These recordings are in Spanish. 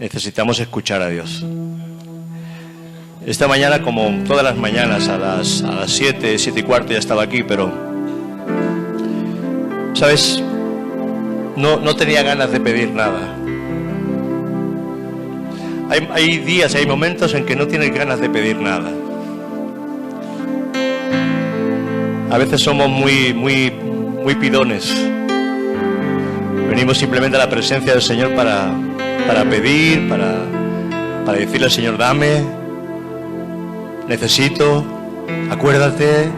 necesitamos escuchar a Dios. Esta mañana, como todas las mañanas, a las 7, 7 y cuarto ya estaba aquí, pero, ¿sabes? No tenía ganas de pedir nada. Hay días, hay momentos en que no tienes ganas de pedir nada. A veces somos muy pidones. Venimos simplemente a la presencia del Señor para pedir, para decirle al Señor, dame, necesito, acuérdate,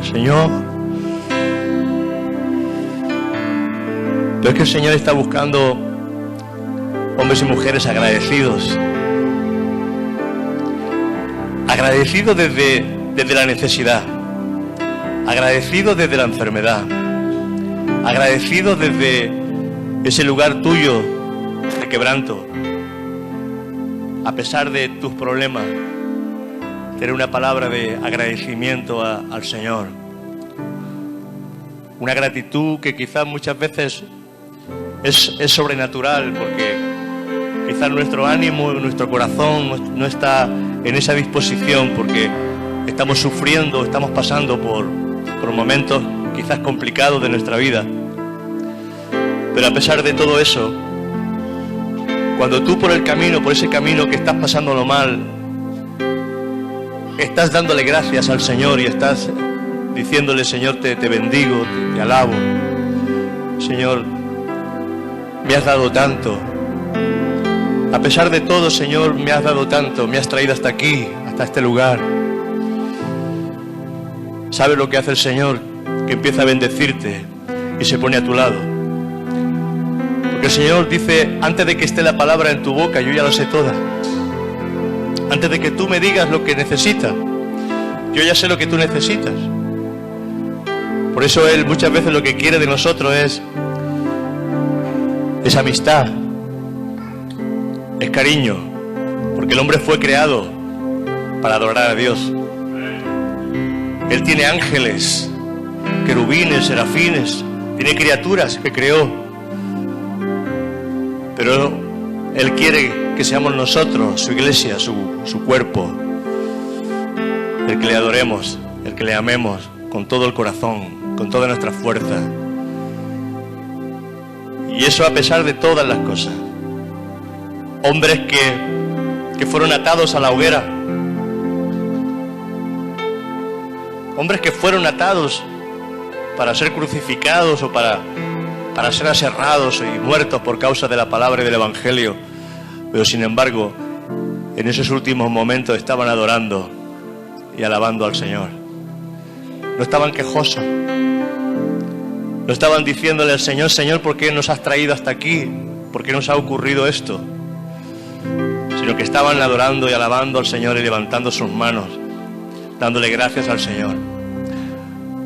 Señor. Pero es que el Señor está buscando hombres y mujeres agradecidos. Agradecidos desde la necesidad. Agradecidos desde la enfermedad. Agradecidos desde ese lugar tuyo de quebranto. A pesar de tus problemas, tener una palabra de agradecimiento al Señor. Una gratitud que quizás muchas veces es sobrenatural, porque quizás nuestro ánimo, nuestro corazón no está en esa disposición, porque estamos sufriendo, estamos pasando por momentos quizás complicados de nuestra vida. Pero a pesar de todo eso, cuando tú por ese camino que estás pasándolo mal, estás dándole gracias al Señor y estás diciéndole, Señor, te bendigo, te alabo. Señor, me has dado tanto. A pesar de todo, Señor, me has dado tanto, me has traído hasta aquí, hasta este lugar. ¿Sabes lo que hace el Señor? Que empieza a bendecirte y se pone a tu lado. Porque el Señor dice, antes de que esté la palabra en tu boca, yo ya la sé toda. Antes de que tú me digas lo que necesitas, yo ya sé lo que tú necesitas. Por eso Él muchas veces lo que quiere de nosotros es amistad, es cariño, porque el hombre fue creado para adorar a Dios. Él tiene ángeles, querubines, serafines, tiene criaturas que creó, pero Él quiere que seamos nosotros, su iglesia, su cuerpo, el que le adoremos, el que le amemos con todo el corazón, con toda nuestra fuerza. Y eso a pesar de todas las cosas. Hombres que fueron atados a la hoguera. Hombres que fueron atados para ser crucificados o para ser aserrados y muertos por causa de la palabra y del Evangelio. Pero sin embargo, en esos últimos momentos estaban adorando y alabando al Señor. No estaban quejosos. No estaban diciéndole al Señor, Señor, ¿por qué nos has traído hasta aquí? ¿Por qué nos ha ocurrido esto? Sino que estaban adorando y alabando al Señor y levantando sus manos, dándole gracias al Señor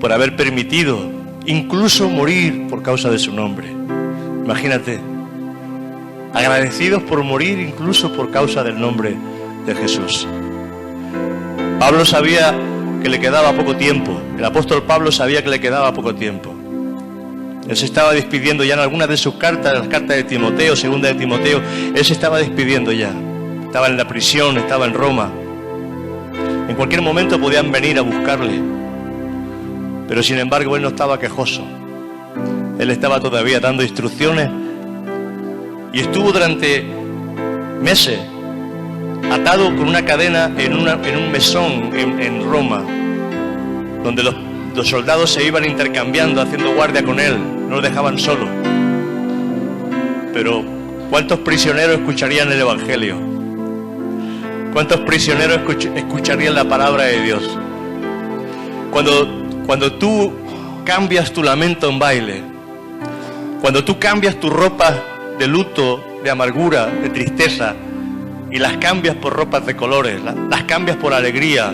por haber permitido incluso morir por causa de su nombre. Imagínate, agradecidos por morir incluso por causa del nombre de Jesús. Pablo sabía que le quedaba poco tiempo. El apóstol Pablo sabía que le quedaba poco tiempo. Él se estaba despidiendo ya en algunas de sus cartas, las cartas de Timoteo, segunda de Timoteo. Él se estaba despidiendo ya. Estaba en la prisión, estaba en Roma. En cualquier momento podían venir a buscarle. Pero sin embargo él no estaba quejoso. Él estaba todavía dando instrucciones. Y estuvo durante meses atado con una cadena en un mesón en Roma, donde los soldados se iban intercambiando, haciendo guardia con él, no lo dejaban solo. Pero ¿cuántos prisioneros escucharían el Evangelio? ¿Cuántos prisioneros escucharían la palabra de Dios? Cuando tú cambias tu lamento en baile, cuando tú cambias tu ropa de luto, de amargura, de tristeza, y las cambias por ropas de colores, las cambias por alegría.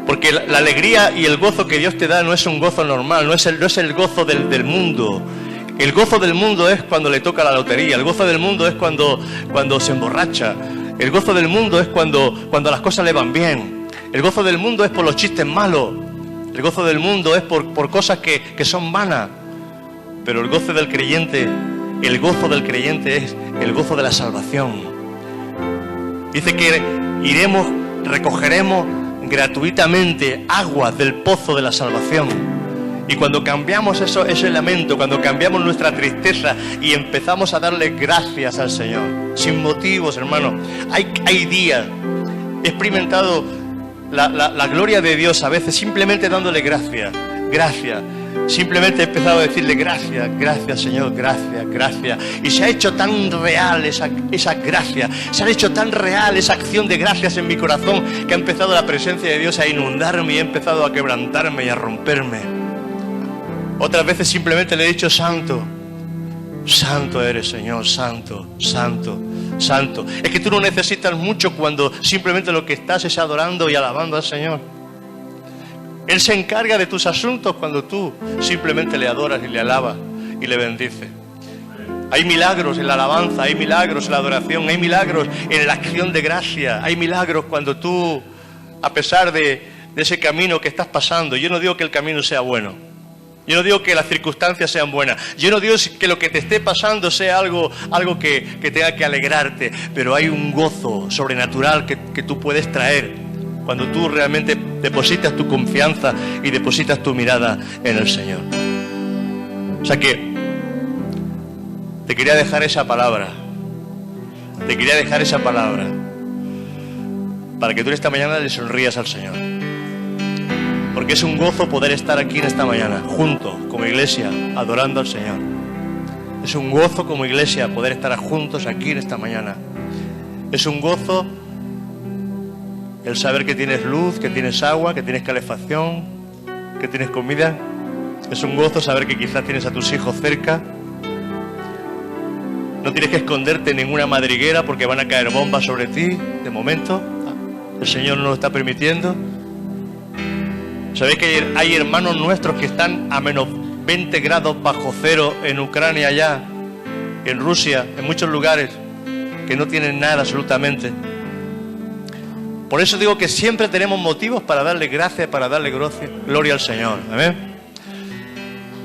Porque la alegría y el gozo que Dios te da no es un gozo normal, no es el gozo del mundo. El gozo del mundo es cuando le toca la lotería, el gozo del mundo es cuando se emborracha, el gozo del mundo es cuando las cosas le van bien, el gozo del mundo es por los chistes malos, el gozo del mundo es por cosas que son vanas. Pero el gozo del creyente el gozo del creyente es el gozo de la salvación. Dice que recogeremos gratuitamente aguas del pozo de la salvación. Y cuando cambiamos ese lamento, cuando cambiamos nuestra tristeza y empezamos a darle gracias al Señor, sin motivos, hermano, hay días, he experimentado la gloria de Dios a veces simplemente dándole gracias. Simplemente he empezado a decirle gracias Señor, gracias. Y se ha hecho tan real esa gracia, se ha hecho tan real esa acción de gracias en mi corazón, que ha empezado la presencia de Dios a inundarme y he empezado a quebrantarme y a romperme. Otras veces simplemente le he dicho santo eres Señor, santo. Es que tú no necesitas mucho cuando simplemente lo que estás es adorando y alabando al Señor. Él se encarga de tus asuntos cuando tú simplemente le adoras y le alabas y le bendices. Hay milagros en la alabanza, hay milagros en la adoración, hay milagros en la acción de gracia, hay milagros cuando tú, a pesar de ese camino que estás pasando, yo no digo que el camino sea bueno, yo no digo que las circunstancias sean buenas, yo no digo que lo que te esté pasando sea algo que tenga que alegrarte, pero hay un gozo sobrenatural que tú puedes traer cuando tú realmente depositas tu confianza y depositas tu mirada en el Señor. O sea que te quería dejar esa palabra. Para que tú esta mañana le sonrías al Señor. Porque es un gozo poder estar aquí en esta mañana, juntos, como iglesia, adorando al Señor. Es un gozo como iglesia poder estar juntos aquí en esta mañana. Es un gozo el saber que tienes luz, que tienes agua, que tienes calefacción, que tienes comida. Es un gozo saber que quizás tienes a tus hijos cerca. No tienes que esconderte en ninguna madriguera porque van a caer bombas sobre ti, de momento. El Señor no lo está permitiendo. ¿Sabéis que hay hermanos nuestros que están a menos 20 grados bajo cero en Ucrania allá, en Rusia, en muchos lugares, que no tienen nada absolutamente? Por eso digo que siempre tenemos motivos para darle gracias, para darle gloria al Señor. ¿Amén?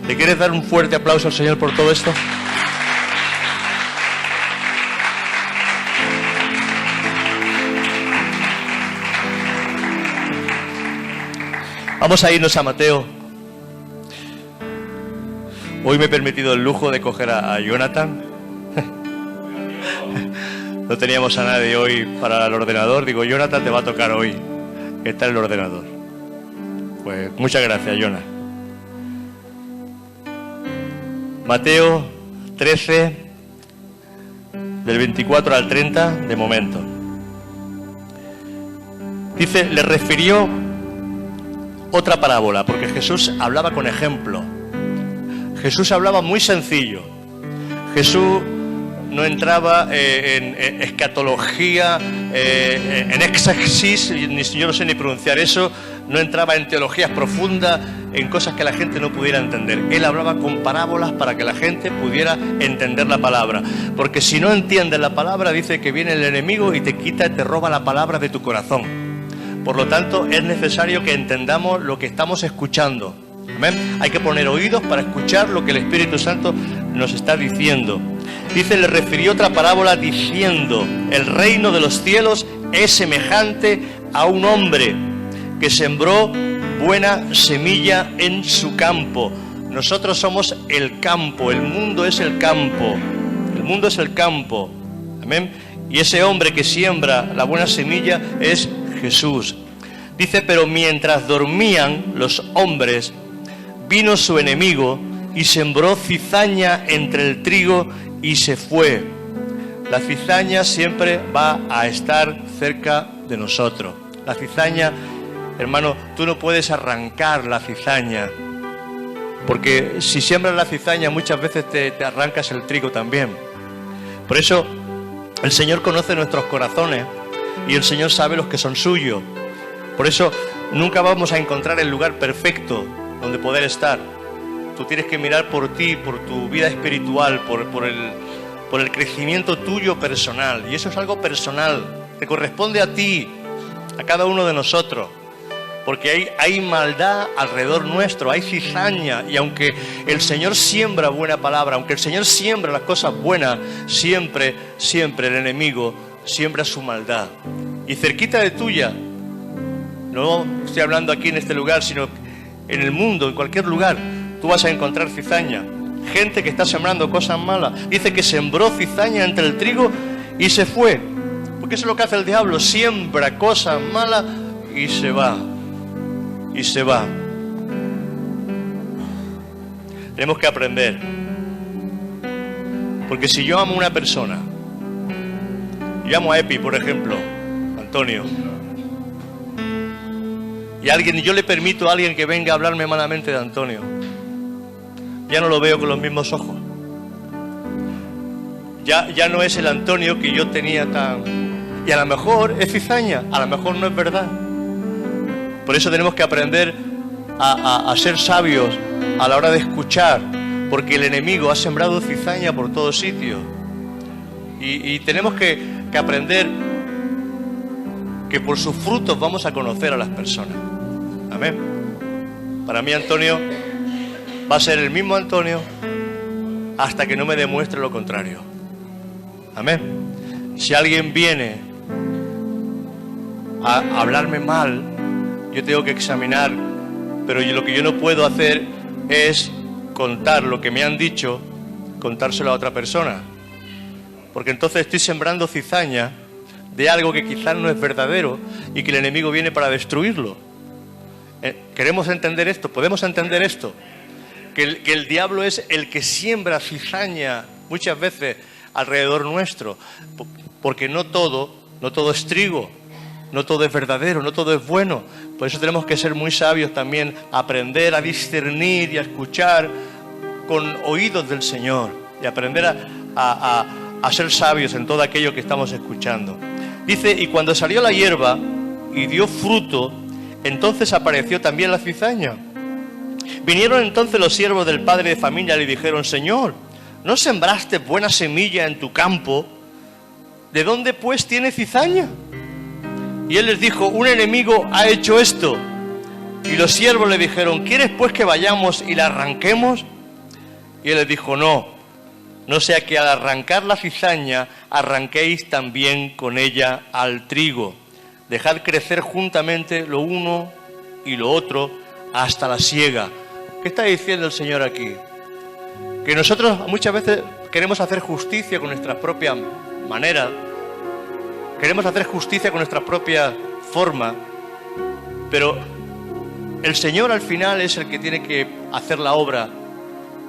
¿Le quieres dar un fuerte aplauso al Señor por todo esto? Vamos a irnos a Mateo. Hoy me he permitido el lujo de coger a Jonathan. No teníamos a nadie hoy para el ordenador. Digo, Jonathan, te va a tocar hoy. Está en el ordenador. Pues muchas gracias, Jonathan. Mateo 13, del 24 al 30, de momento. Dice, le refirió otra parábola, porque Jesús hablaba con ejemplo. Jesús hablaba muy sencillo. Jesús no entraba en escatología, en exegesis, yo no sé ni pronunciar eso, no entraba en teologías profundas, en cosas que la gente no pudiera entender. Él hablaba con parábolas para que la gente pudiera entender la palabra. Porque si no entiendes la palabra, dice que viene el enemigo y te quita y te roba la palabra de tu corazón. Por lo tanto, es necesario que entendamos lo que estamos escuchando. ¿Amén? Hay que poner oídos para escuchar lo que el Espíritu Santo nos está diciendo. Dice, le refirió otra parábola diciendo, el reino de los cielos es semejante a un hombre que sembró buena semilla en su campo. Nosotros somos el campo, el mundo es el campo. El mundo es el campo. Amén. Y ese hombre que siembra la buena semilla es Jesús. Dice, pero mientras dormían los hombres, vino su enemigo y sembró cizaña entre el trigo y se fue. La cizaña siempre va a estar cerca de nosotros. La cizaña, hermano, tú no puedes arrancar la cizaña, porque si siembras la cizaña muchas veces te arrancas el trigo también. Por eso el Señor conoce nuestros corazones y el Señor sabe los que son suyos. Por eso nunca vamos a encontrar el lugar perfecto donde poder estar. Tú tienes que mirar por ti, por tu vida espiritual, por el crecimiento tuyo personal. Y eso es algo personal, te corresponde a ti, a cada uno de nosotros. Porque hay maldad alrededor nuestro, hay cizaña, y aunque el Señor siembra buena palabra, aunque el Señor siembra las cosas buenas, siempre el enemigo siembra su maldad. Y cerquita de tuya, no estoy hablando aquí en este lugar, sino en el mundo, en cualquier lugar, tú vas a encontrar cizaña. Gente que está sembrando cosas malas. Dice que sembró cizaña entre el trigo y se fue. Porque eso es lo que hace el diablo, siembra cosas malas y se va. Y se va. Tenemos que aprender. Porque si yo amo a una persona, yo amo a Epi, por ejemplo, Antonio, y yo le permito a alguien que venga a hablarme malamente de Antonio, ya no lo veo con los mismos ojos. Ya no es el Antonio que yo tenía tan... Y a lo mejor es cizaña, a lo mejor no es verdad. Por eso tenemos que aprender a ser sabios a la hora de escuchar, porque el enemigo ha sembrado cizaña por todos sitios. Y tenemos que aprender que por sus frutos vamos a conocer a las personas. Amén. Para mí Antonio va a ser el mismo Antonio hasta que no me demuestre lo contrario. Amén. Si alguien viene a hablarme mal, yo tengo que examinar, pero lo que yo no puedo hacer es contar lo que me han dicho, contárselo a otra persona. Porque entonces estoy sembrando cizaña de algo que quizás no es verdadero y que el enemigo viene para destruirlo. ¿Queremos entender esto? ¿Podemos entender esto? Que el diablo es el que siembra cizaña muchas veces alrededor nuestro. Porque no todo es trigo. No todo es verdadero, no todo es bueno. Por eso tenemos que ser muy sabios también, aprender a discernir y a escuchar con oídos del Señor y aprender a ser sabios en todo aquello que estamos escuchando. Dice, y cuando salió la hierba y dio fruto, entonces apareció también la cizaña. Vinieron entonces los siervos del padre de familia y le dijeron, Señor, ¿no sembraste buena semilla en tu campo? ¿De dónde pues tiene cizaña? Y él les dijo, un enemigo ha hecho esto. Y los siervos le dijeron, ¿quieres pues que vayamos y la arranquemos? Y él les dijo, no sea que al arrancar la cizaña, arranquéis también con ella al trigo. Dejad crecer juntamente lo uno y lo otro hasta la siega. ¿Qué está diciendo el Señor aquí? Que nosotros muchas veces queremos hacer justicia con nuestra propia manera. Queremos hacer justicia con nuestra propia forma, pero el Señor al final es el que tiene que hacer la obra.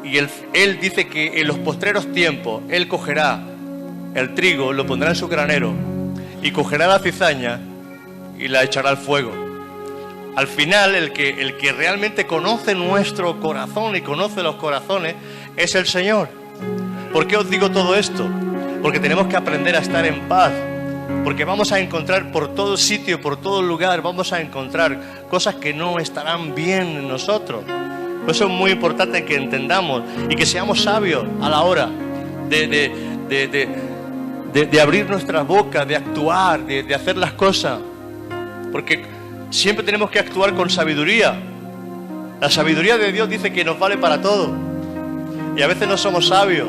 Y Él dice que en los postreros tiempos Él cogerá el trigo, lo pondrá en su granero y cogerá la cizaña y la echará al fuego. Al final el que realmente conoce nuestro corazón y conoce los corazones es el Señor. ¿Por qué os digo todo esto? Porque tenemos que aprender a estar en paz. Porque vamos a encontrar por todo sitio, por todo lugar, vamos a encontrar cosas que no estarán bien en nosotros. Por eso es muy importante que entendamos y que seamos sabios a la hora de abrir nuestra boca, de actuar, de hacer las cosas. Porque siempre tenemos que actuar con sabiduría. La sabiduría de Dios dice que nos vale para todo. Y a veces no somos sabios,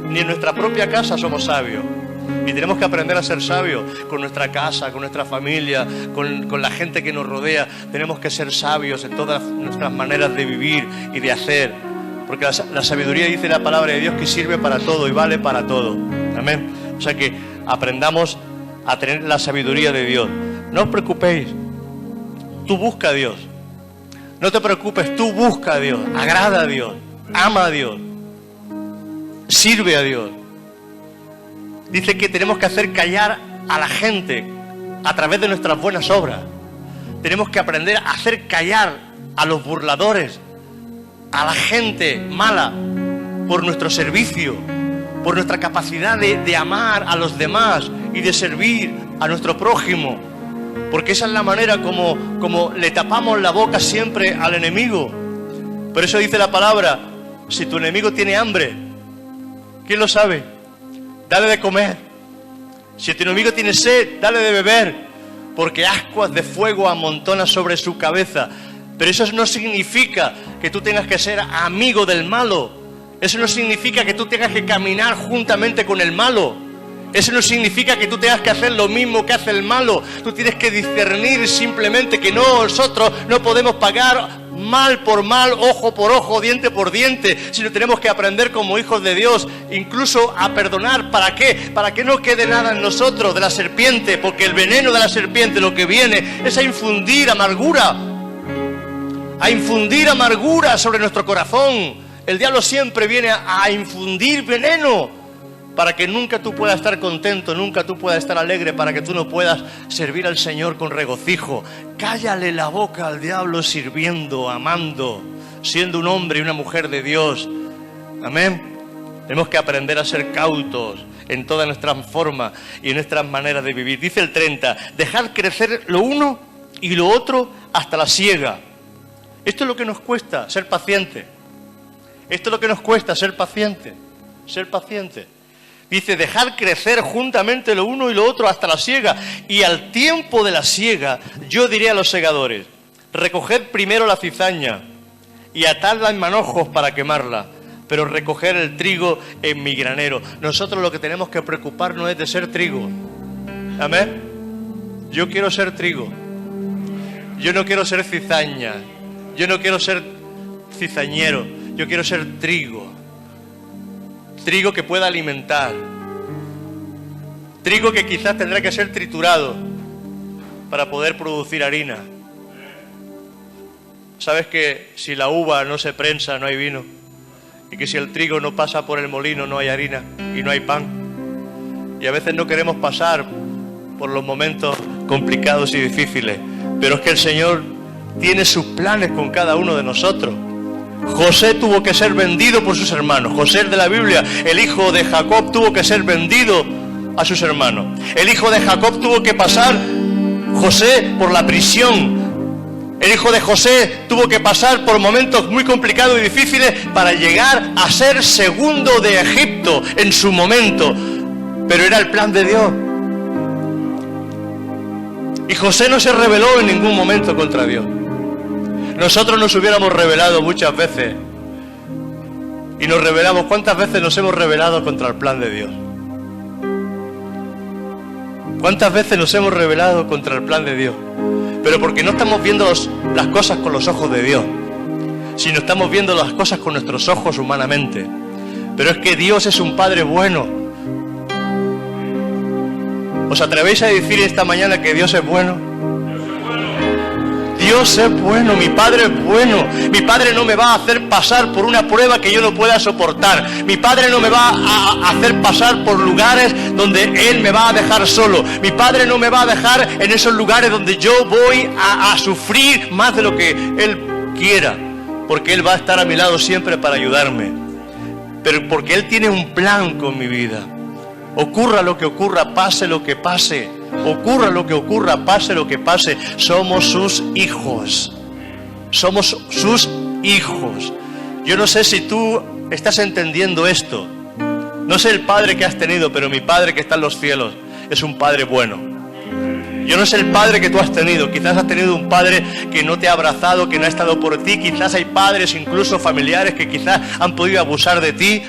ni en nuestra propia casa somos sabios. Y tenemos que aprender a ser sabios con nuestra casa, con nuestra familia, con la gente que nos rodea. Tenemos que ser sabios en todas nuestras maneras de vivir y de hacer. Porque la sabiduría, dice la palabra de Dios, que sirve para todo y vale para todo. Amén. O sea que aprendamos a tener la sabiduría de Dios. No os preocupéis. Tú busca a Dios. No te preocupes, tú busca a Dios. Agrada a Dios. Ama a Dios. Sirve a Dios. Dice que tenemos que hacer callar a la gente a través de nuestras buenas obras. Tenemos que aprender a hacer callar a los burladores, a la gente mala, por nuestro servicio, por nuestra capacidad de amar a los demás y de servir a nuestro prójimo. Porque esa es la manera como le tapamos la boca siempre al enemigo. Por eso dice la palabra, si tu enemigo tiene hambre, ¿quién lo sabe? Dale de comer. Si tu enemigo tiene sed, dale de beber. porque ascuas de fuego amontona sobre su cabeza. Pero eso no significa que tú tengas que ser amigo del malo. Eso no significa que tú tengas que caminar juntamente con el malo. Eso no significa que tú tengas que hacer lo mismo que hace el malo. Tú tienes que discernir simplemente que nosotros no podemos pagar mal por mal, ojo por ojo, diente por diente, sino tenemos que aprender como hijos de Dios, incluso a perdonar. ¿Para qué? Para que no quede nada en nosotros de la serpiente, porque el veneno de la serpiente lo que viene es a infundir amargura sobre nuestro corazón. El diablo siempre viene a infundir veneno para que nunca tú puedas estar contento, nunca tú puedas estar alegre, para que tú no puedas servir al Señor con regocijo. Cállale la boca al diablo sirviendo, amando, siendo un hombre y una mujer de Dios. Amén. Tenemos que aprender a ser cautos en todas nuestras formas y en nuestras maneras de vivir. Dice el 30, dejad crecer lo uno y lo otro hasta la siega. Esto es lo que nos cuesta, ser paciente. Esto es lo que nos cuesta, ser paciente. Ser paciente. Dice, dejad crecer juntamente lo uno y lo otro hasta la siega. Y al tiempo de la siega, yo diré a los segadores, recoged primero la cizaña y atadla en manojos para quemarla, pero recoger el trigo en mi granero. Nosotros lo que tenemos que preocuparnos es de ser trigo. Amén. Yo quiero ser trigo. Yo no quiero ser cizaña. Yo no quiero ser cizañero. Yo quiero ser trigo. Trigo que pueda alimentar. Trigo que quizás tendrá que ser triturado para poder producir harina. ¿Sabes que si la uva no se prensa no hay vino? Y que si el trigo no pasa por el molino no hay harina y no hay pan. Y a veces no queremos pasar por los momentos complicados y difíciles. Pero es que el Señor tiene sus planes con cada uno de nosotros. José tuvo que ser vendido por sus hermanos. José de la Biblia, el hijo de Jacob, tuvo que ser vendido a sus hermanos. El hijo de Jacob tuvo que pasar, José, por la prisión. El hijo de José tuvo que pasar por momentos muy complicados y difíciles para llegar a ser segundo de Egipto en su momento. Pero era el plan de Dios. Y José no se rebeló en ningún momento contra Dios. Nosotros nos hubiéramos rebelado muchas veces. Y nos rebelamos. ¿Cuántas veces nos hemos rebelado contra el plan de Dios? ¿Cuántas veces nos hemos rebelado contra el plan de Dios? Pero porque no estamos viendo las cosas con los ojos de Dios, sino estamos viendo las cosas con nuestros ojos humanamente. Pero es que Dios es un Padre bueno. ¿Os atrevéis a decir esta mañana que Dios es bueno? Dios es bueno, mi Padre es bueno. Mi Padre no me va a hacer pasar por una prueba que yo no pueda soportar. Mi Padre no me va a hacer pasar por lugares donde Él me va a dejar solo. Mi Padre no me va a dejar en esos lugares donde yo voy a sufrir más de lo que Él quiera. Porque Él va a estar a mi lado siempre para ayudarme. Pero porque Él tiene un plan con mi vida. Ocurra lo que ocurra, pase lo que pase. Ocurra lo que ocurra, pase lo que pase, somos sus hijos. Somos sus hijos. Yo no sé si tú estás entendiendo esto. No sé el padre que has tenido, pero mi Padre que está en los cielos es un Padre bueno. Yo no sé el padre que tú has tenido. Quizás has tenido un padre que no te ha abrazado, que no ha estado por ti. Quizás hay padres, incluso familiares, que quizás han podido abusar de ti.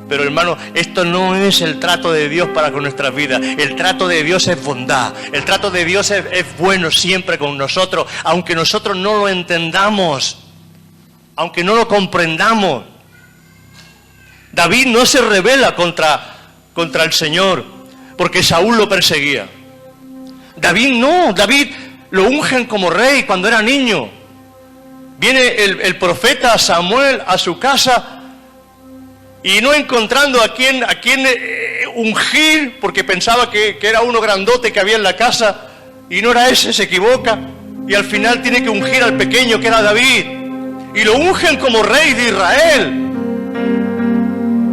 Pero hermano, esto no es el trato de Dios para con nuestras vidas. El trato de Dios es bondad. El trato de Dios es bueno siempre con nosotros, aunque nosotros no lo entendamos, aunque no lo comprendamos. David no se rebela contra el Señor porque Saúl lo perseguía. David no, David lo ungen como rey cuando era niño. Viene el profeta Samuel a su casa y no encontrando a quien ungir, porque pensaba que era uno grandote que había en la casa, y no era ese, se equivoca, y al final tiene que ungir al pequeño que era David, y lo ungen como rey de Israel.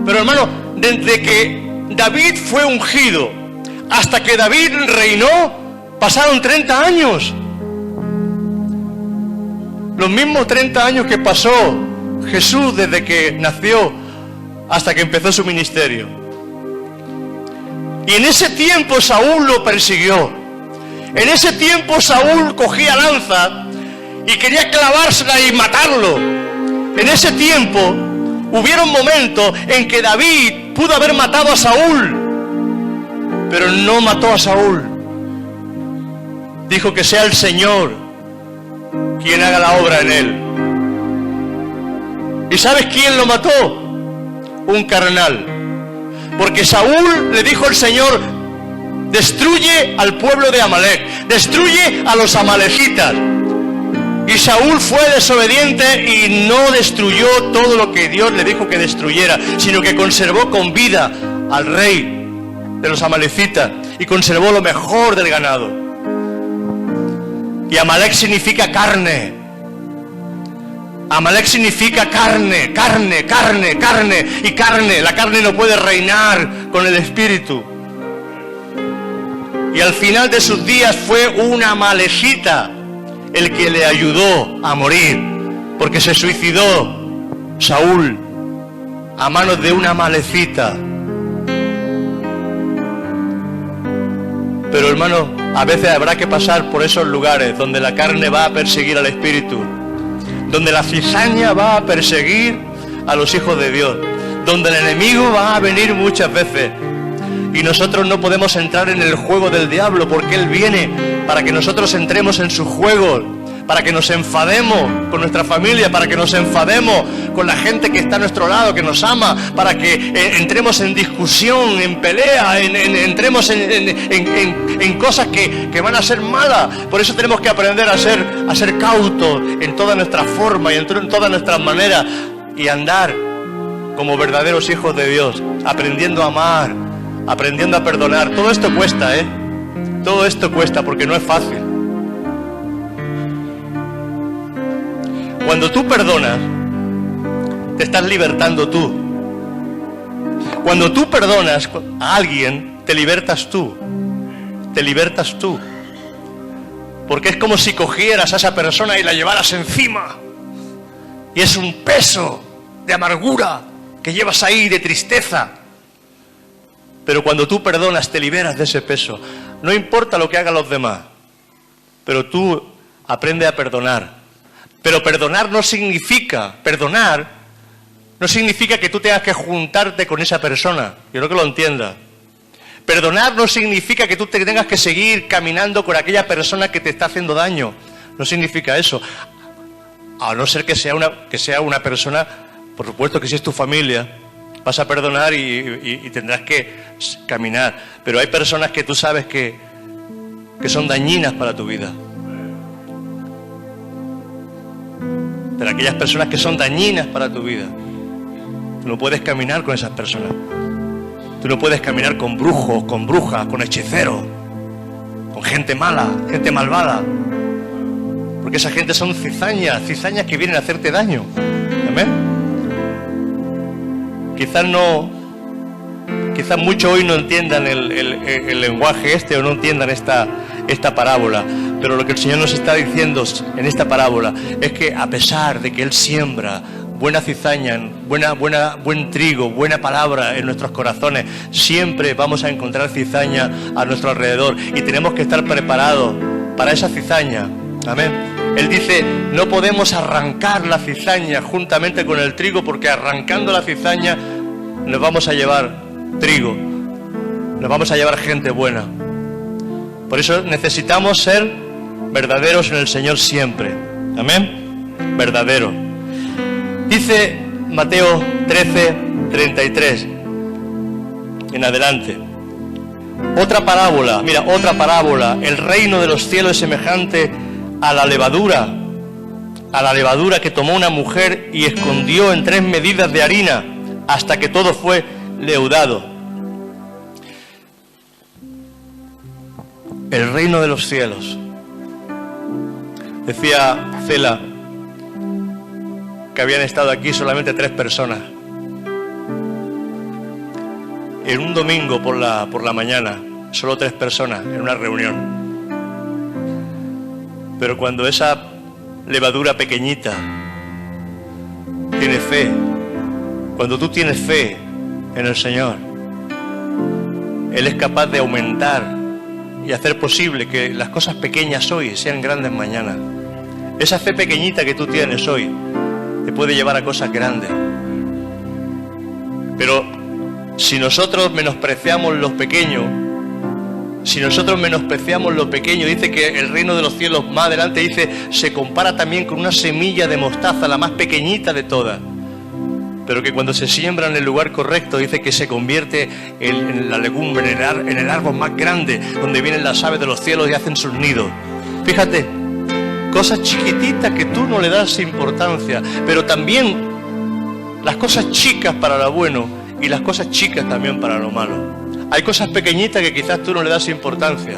Pero hermano, desde que David fue ungido hasta que David reinó, pasaron 30 años. Los mismos 30 años que pasó Jesús desde que nació hasta que empezó su ministerio. Y en ese tiempo Saúl lo persiguió. En ese tiempo Saúl cogía lanza y quería clavársela y matarlo. En ese tiempo hubieron momentos en que David pudo haber matado a Saúl, pero no mató a Saúl. Dijo que sea el Señor quien haga la obra en él. ¿Y sabes quién lo mató? Un carnal. Porque Saúl le dijo al Señor: destruye al pueblo de Amalek, destruye a los amalecitas. Y Saúl fue desobediente y no destruyó todo lo que Dios le dijo que destruyera, sino que conservó con vida al rey de los amalecitas y conservó lo mejor del ganado. Y Amalek significa carne. Amalek significa carne, carne, carne, carne y carne. La carne no puede reinar con el espíritu. Y al final de sus días fue una amalecita el que le ayudó a morir, porque se suicidó Saúl a manos de una amalecita. Pero hermano, a veces habrá que pasar por esos lugares donde la carne va a perseguir al espíritu, donde la cizaña va a perseguir a los hijos de Dios, donde el enemigo va a venir muchas veces. Y nosotros no podemos entrar en el juego del diablo, porque él viene para que nosotros entremos en sus juegos, para que nos enfademos con nuestra familia, para que nos enfademos con la gente que está a nuestro lado, que nos ama, para que entremos en discusión, en pelea, entremos en cosas que van a ser malas. Por eso tenemos que aprender a ser cautos en toda nuestra forma y en todas nuestras maneras, y andar como verdaderos hijos de Dios, aprendiendo a amar, aprendiendo a perdonar. Todo esto cuesta, todo esto cuesta, porque no es fácil. Cuando tú perdonas, te estás libertando tú. Cuando tú perdonas a alguien, te libertas tú. Te libertas tú. Porque es como si cogieras a esa persona y la llevaras encima. Y es un peso de amargura que llevas ahí, de tristeza. Pero cuando tú perdonas, te liberas de ese peso. No importa lo que hagan los demás, pero tú aprendes a perdonar. Pero perdonar no significa que tú tengas que juntarte con esa persona. Yo creo que lo entiendas. Perdonar no significa que tú te tengas que seguir caminando con aquella persona que te está haciendo daño. No significa eso. A no ser que sea una persona, por supuesto que si es tu familia, vas a perdonar y tendrás que caminar. Pero hay personas que tú sabes que son dañinas para tu vida. Pero aquellas personas que son dañinas para tu vida, tú no puedes caminar con esas personas. Tú no puedes caminar con brujos, con brujas, con hechiceros, con gente mala, gente malvada. Porque esa gente son cizañas que vienen a hacerte daño. ¿Amén? Quizás muchos hoy no entiendan el lenguaje o no entiendan esta parábola. Pero lo que el Señor nos está diciendo en esta parábola es que a pesar de que Él siembra buena cizaña, buen trigo, buena palabra en nuestros corazones, siempre vamos a encontrar cizaña a nuestro alrededor y tenemos que estar preparados para esa cizaña. Amén. Él dice, no podemos arrancar la cizaña juntamente con el trigo, porque arrancando la cizaña nos vamos a llevar trigo, nos vamos a llevar gente buena. Por eso necesitamos ser verdaderos en el Señor siempre. Amén. Verdadero. Dice Mateo 13:33 en adelante. Otra parábola, mira, otra parábola. El reino de los cielos es semejante a la levadura que tomó una mujer y escondió en 3 medidas de harina hasta que todo fue leudado. El reino de los cielos. Decía Cela que habían estado aquí solamente 3 personas. En un domingo por la mañana, solo 3 personas en una reunión. Pero cuando esa levadura pequeñita tiene fe, cuando tú tienes fe en el Señor, Él es capaz de aumentar y hacer posible que las cosas pequeñas hoy sean grandes mañana. Esa fe pequeñita que tú tienes hoy te puede llevar a cosas grandes. Pero si nosotros menospreciamos lo pequeño, dice que el reino de los cielos, más adelante dice, se compara también con una semilla de mostaza, la más pequeñita de todas, pero que cuando se siembra en el lugar correcto, dice que se convierte en la legumbre, en el árbol más grande, donde vienen las aves de los cielos y hacen sus nidos. Fíjate, cosas chiquititas que tú no le das importancia, pero también las cosas chicas para lo bueno y las cosas chicas también para lo malo. Hay cosas pequeñitas que quizás tú no le das importancia,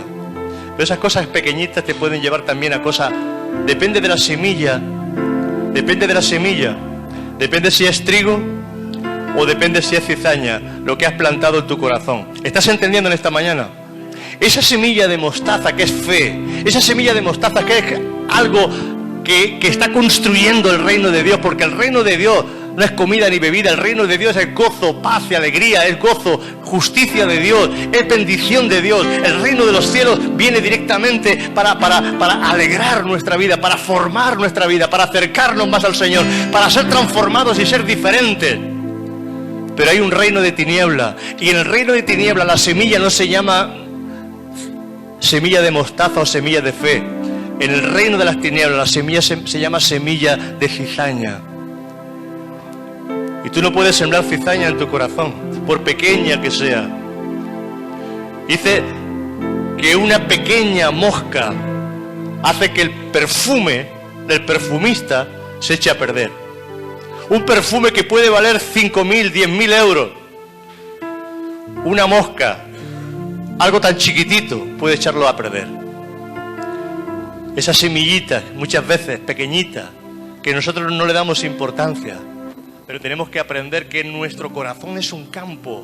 pero esas cosas pequeñitas te pueden llevar también a cosas. Depende de la semilla, depende si es trigo o depende si es cizaña, lo que has plantado en tu corazón. ¿Estás entendiendo en esta mañana? Esa semilla de mostaza que es fe, esa semilla de mostaza que es algo que está construyendo el reino de Dios, porque el reino de Dios no es comida ni bebida, el reino de Dios es gozo, paz y alegría, es gozo, justicia de Dios, es bendición de Dios. El reino de los cielos viene directamente para alegrar nuestra vida, para formar nuestra vida, para acercarnos más al Señor, para ser transformados y ser diferentes. Pero hay un reino de tiniebla, y en el reino de tiniebla la semilla no se llama semilla de mostaza o semilla de fe. En el reino de las tinieblas la semilla se llama semilla de cizaña. Y tú no puedes sembrar cizaña en tu corazón, por pequeña que sea. Dice que una pequeña mosca hace que el perfume del perfumista se eche a perder. Un perfume que puede valer 5.000, 10.000 euros. Una mosca, algo tan chiquitito, puede echarlo a perder. Esas semillitas, muchas veces pequeñitas, que nosotros no le damos importancia. Pero tenemos que aprender que nuestro corazón es un campo,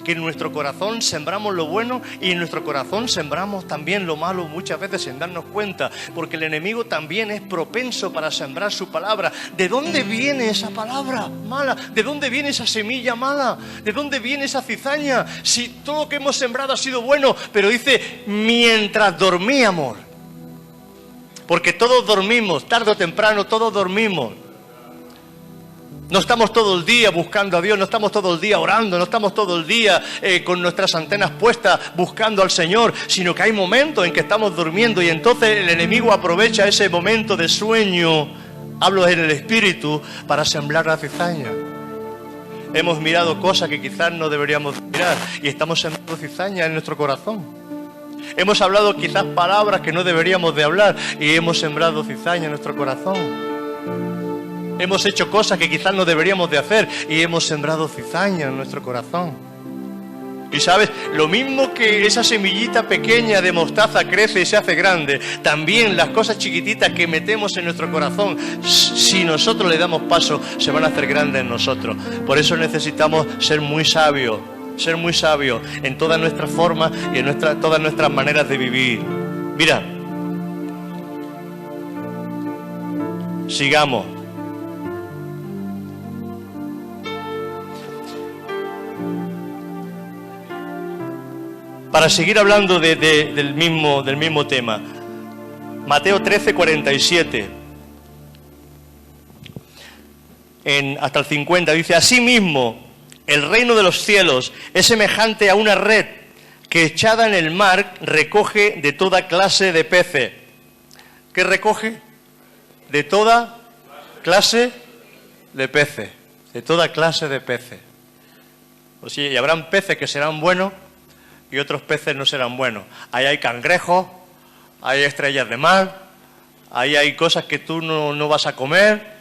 que en nuestro corazón sembramos lo bueno y en nuestro corazón sembramos también lo malo, muchas veces sin darnos cuenta, porque el enemigo también es propenso para sembrar su palabra. ¿De dónde viene esa palabra mala? ¿De dónde viene esa semilla mala? ¿De dónde viene esa cizaña? Si todo lo que hemos sembrado ha sido bueno, pero dice, mientras dormíamos, porque todos dormimos, tarde o temprano todos dormimos. No estamos todo el día buscando a Dios, no estamos todo el día orando, no estamos todo el día con nuestras antenas puestas buscando al Señor, sino que hay momentos en que estamos durmiendo y entonces el enemigo aprovecha ese momento de sueño, hablo en el espíritu, para sembrar la cizaña. Hemos mirado cosas que quizás no deberíamos mirar y estamos sembrando cizaña en nuestro corazón. Hemos hablado quizás palabras que no deberíamos de hablar y hemos sembrado cizaña en nuestro corazón. Hemos hecho cosas que quizás no deberíamos de hacer y hemos sembrado cizaña en nuestro corazón. Y sabes, lo mismo que esa semillita pequeña de mostaza crece y se hace grande, también las cosas chiquititas que metemos en nuestro corazón, si nosotros le damos paso, se van a hacer grandes en nosotros. Por eso necesitamos ser muy sabios en todas nuestras formas y en todas nuestras maneras de vivir. Mira, sigamos. Para seguir hablando del mismo tema, Mateo 13:47 hasta el 50 dice: asimismo, el reino de los cielos es semejante a una red que echada en el mar recoge de toda clase de peces. ¿Qué recoge? De toda clase de peces. De toda clase de peces. O sea, y habrán peces que serán buenos y otros peces no serán buenos. Ahí hay cangrejos, hay estrellas de mar, ahí hay cosas que tú no vas a comer,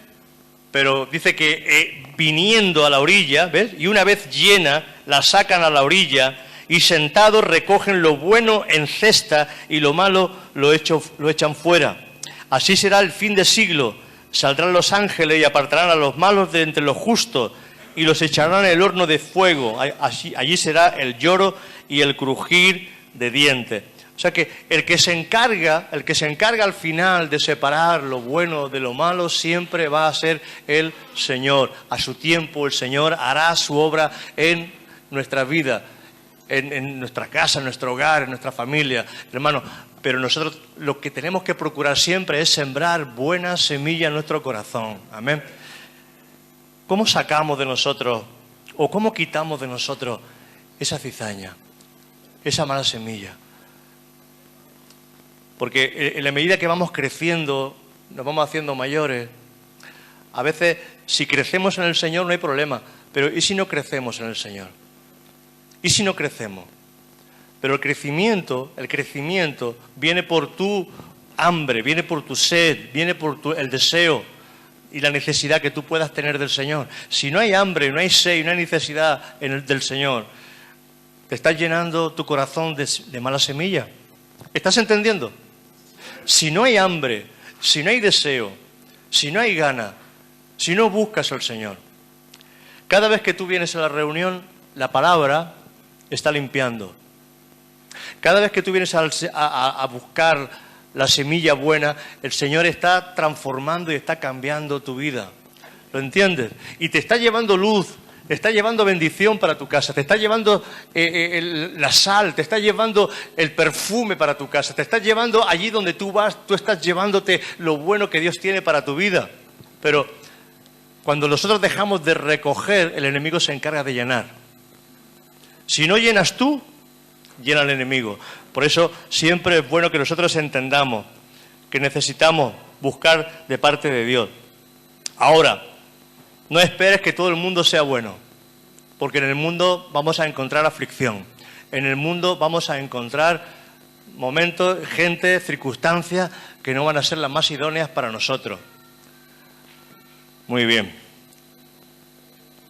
pero dice que viniendo a la orilla, ¿ves? Y una vez llena, la sacan a la orilla y sentados recogen lo bueno en cesta y lo malo lo echan fuera. Así será el fin de siglo. Saldrán los ángeles y apartarán a los malos de entre los justos y los echarán en el horno de fuego. Allí será el lloro y el crujir de dientes. O sea que el que se encarga al final de separar lo bueno de lo malo siempre va a ser el Señor. A su tiempo el Señor hará su obra en nuestra vida. en nuestra casa, en nuestro hogar, en nuestra familia, hermano. Pero nosotros lo que tenemos que procurar siempre es sembrar buena semilla en nuestro corazón. Amén. ¿Cómo sacamos de nosotros o cómo quitamos de nosotros esa cizaña, esa mala semilla? Porque en la medida que vamos creciendo, nos vamos haciendo mayores, a veces si crecemos en el Señor no hay problema, pero ¿y si no crecemos en el Señor? ¿Y si no crecemos? Pero el crecimiento viene por tu hambre, viene por tu sed, viene por el deseo y la necesidad que tú puedas tener del Señor. Si no hay hambre, no hay sed y no hay necesidad del Señor, te estás llenando tu corazón de mala semilla. ¿Estás entendiendo? Si no hay hambre, si no hay deseo, si no hay gana, si no buscas al Señor, cada vez que tú vienes a la reunión, la palabra está limpiando. Cada vez que tú vienes a buscar la semilla buena, el Señor está transformando y está cambiando tu vida. ¿Lo entiendes? Y te está llevando luz, te está llevando bendición para tu casa, te está llevando la sal, te está llevando el perfume para tu casa, te está llevando allí donde tú vas, tú estás llevándote lo bueno que Dios tiene para tu vida. Pero cuando nosotros dejamos de recoger, el enemigo se encarga de llenar. Si no llenas tú, llena el enemigo. Por eso siempre es bueno que nosotros entendamos que necesitamos buscar de parte de Dios. Ahora, no esperes que todo el mundo sea bueno, porque en el mundo vamos a encontrar aflicción. En el mundo vamos a encontrar momentos, gente, circunstancias que no van a ser las más idóneas para nosotros. Muy bien.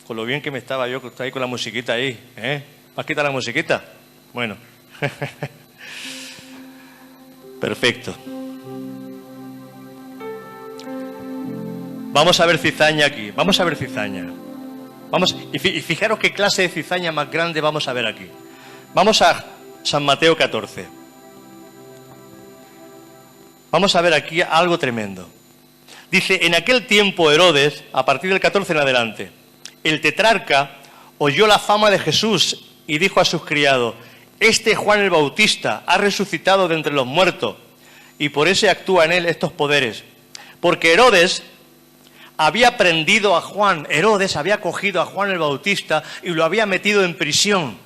Con lo bien que me estaba yo ahí con la musiquita ahí, ¿eh? ¿Me has quitado la musiquita? Bueno. Perfecto. Vamos a ver cizaña aquí. Vamos a ver cizaña. Y fijaros qué clase de cizaña más grande vamos a ver aquí. Vamos a San Mateo 14. Vamos a ver aquí algo tremendo. Dice, en aquel tiempo Herodes, a partir del 14 en adelante, el tetrarca oyó la fama de Jesús y dijo a sus criados, este Juan el Bautista ha resucitado de entre los muertos y por eso actúa en él estos poderes. Porque Herodes había prendido a Juan, Herodes había cogido a Juan el Bautista y lo había metido en prisión.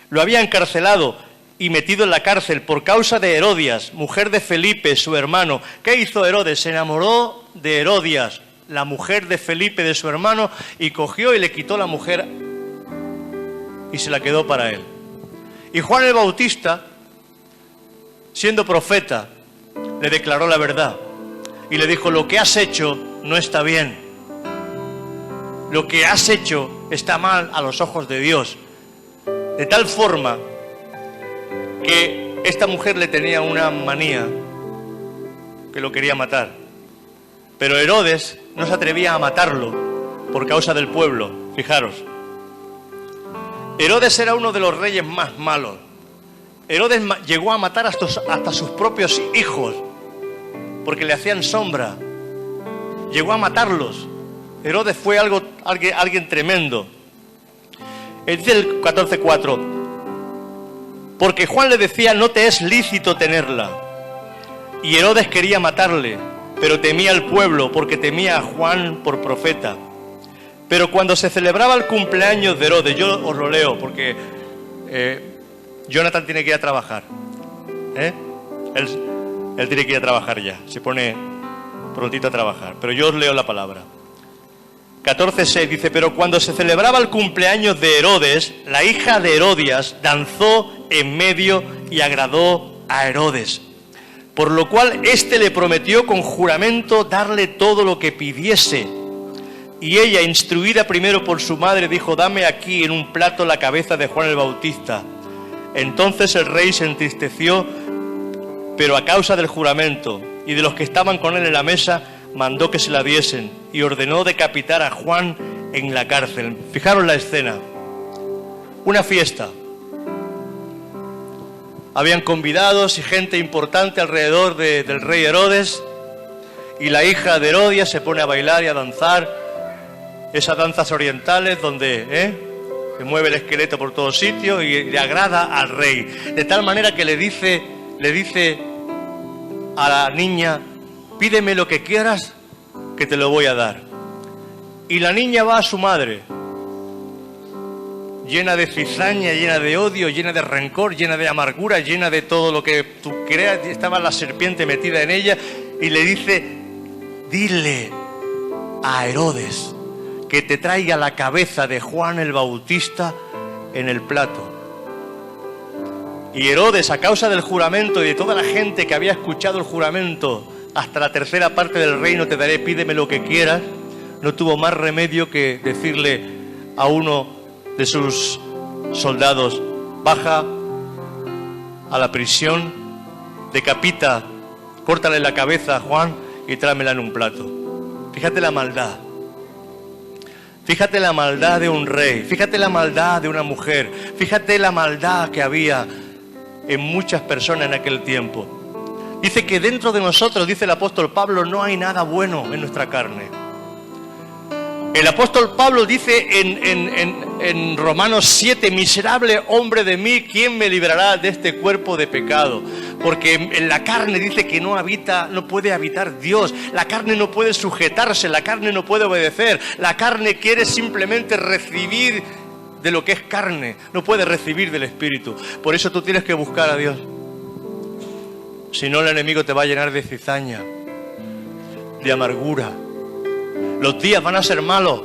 Lo había encarcelado y metido en la cárcel por causa de Herodias, mujer de Felipe, su hermano. ¿Qué hizo Herodes? Se enamoró de Herodias, la mujer de Felipe, de su hermano, y cogió y le quitó la mujer y se la quedó para él. Y Juan el Bautista, siendo profeta, le declaró la verdad y le dijo, lo que has hecho no está bien. Lo que has hecho está mal a los ojos de Dios. De tal forma que esta mujer le tenía una manía que lo quería matar. Pero Herodes no se atrevía a matarlo por causa del pueblo. Fijaros. Herodes era uno de los reyes más malos. Herodes llegó a matar hasta sus propios hijos porque le hacían sombra. Llegó a matarlos. Herodes fue alguien tremendo. Dice el 14:4, porque Juan le decía, no te es lícito tenerla. Y Herodes quería matarle, pero temía al pueblo, porque temía a Juan por profeta. Pero cuando se celebraba el cumpleaños de Herodes, yo os lo leo, porque Jonathan tiene que ir a trabajar. Él tiene que ir a trabajar ya, se pone prontito a trabajar, pero yo os leo la palabra. 14:6 dice, pero cuando se celebraba el cumpleaños de Herodes, la hija de Herodias danzó en medio y agradó a Herodes. Por lo cual éste le prometió con juramento darle todo lo que pidiese. Y ella, instruida primero por su madre, dijo, dame aquí en un plato la cabeza de Juan el Bautista. Entonces el rey se entristeció, pero a causa del juramento y de los que estaban con él en la mesa, mandó que se la diesen y ordenó decapitar a Juan en la cárcel. Fijaros la escena. Una fiesta. Habían convidados y gente importante alrededor del rey Herodes, y la hija de Herodias se pone a bailar y a danzar esas danzas orientales donde se mueve el esqueleto por todos sitios y le agrada al rey. De tal manera que le dice a la niña, pídeme lo que quieras, que te lo voy a dar. Y la niña va a su madre, llena de cizaña, llena de odio, llena de rencor, llena de amargura, llena de todo lo que tú creas. Estaba la serpiente metida en ella y le dice, dile a Herodes que te traiga la cabeza de Juan el Bautista en el plato. Y Herodes, a causa del juramento y de toda la gente que había escuchado el juramento, hasta la tercera parte del reino te daré, pídeme lo que quieras, no tuvo más remedio que decirle a uno de sus soldados, baja a la prisión, decapita, córtale la cabeza a Juan y tráemela en un plato. Fíjate la maldad. Fíjate la maldad de un rey, fíjate la maldad de una mujer, fíjate la maldad que había en muchas personas en aquel tiempo. Dice que dentro de nosotros, dice el apóstol Pablo, no hay nada bueno en nuestra carne. El apóstol Pablo dice en Romanos 7, miserable hombre de mí, ¿quién me librará de este cuerpo de pecado? Porque en la carne dice que no puede habitar Dios, la carne no puede sujetarse, la carne no puede obedecer, la carne quiere simplemente recibir de lo que es carne, no puede recibir del Espíritu. Por eso tú tienes que buscar a Dios. Si no, el enemigo te va a llenar de cizaña, de amargura. Los días van a ser malos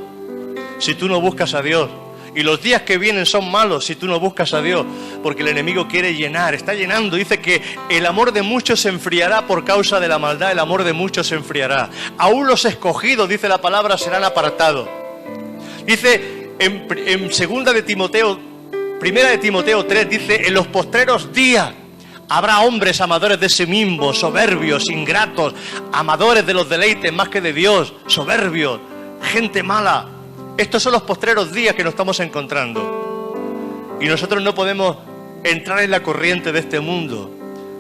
si tú no buscas a Dios. Y los días que vienen son malos si tú no buscas a Dios. Porque el enemigo quiere llenar, está llenando. Dice que el amor de muchos se enfriará por causa de la maldad. El amor de muchos se enfriará. Aún los escogidos, dice la palabra, serán apartados. Dice en segunda de Timoteo, primera de Timoteo 3, dice, en los postreros días habrá hombres amadores de sí mismos, soberbios, ingratos, amadores de los deleites más que de Dios, soberbios, gente mala. Estos son los postreros días que nos estamos encontrando. Y nosotros no podemos entrar en la corriente de este mundo,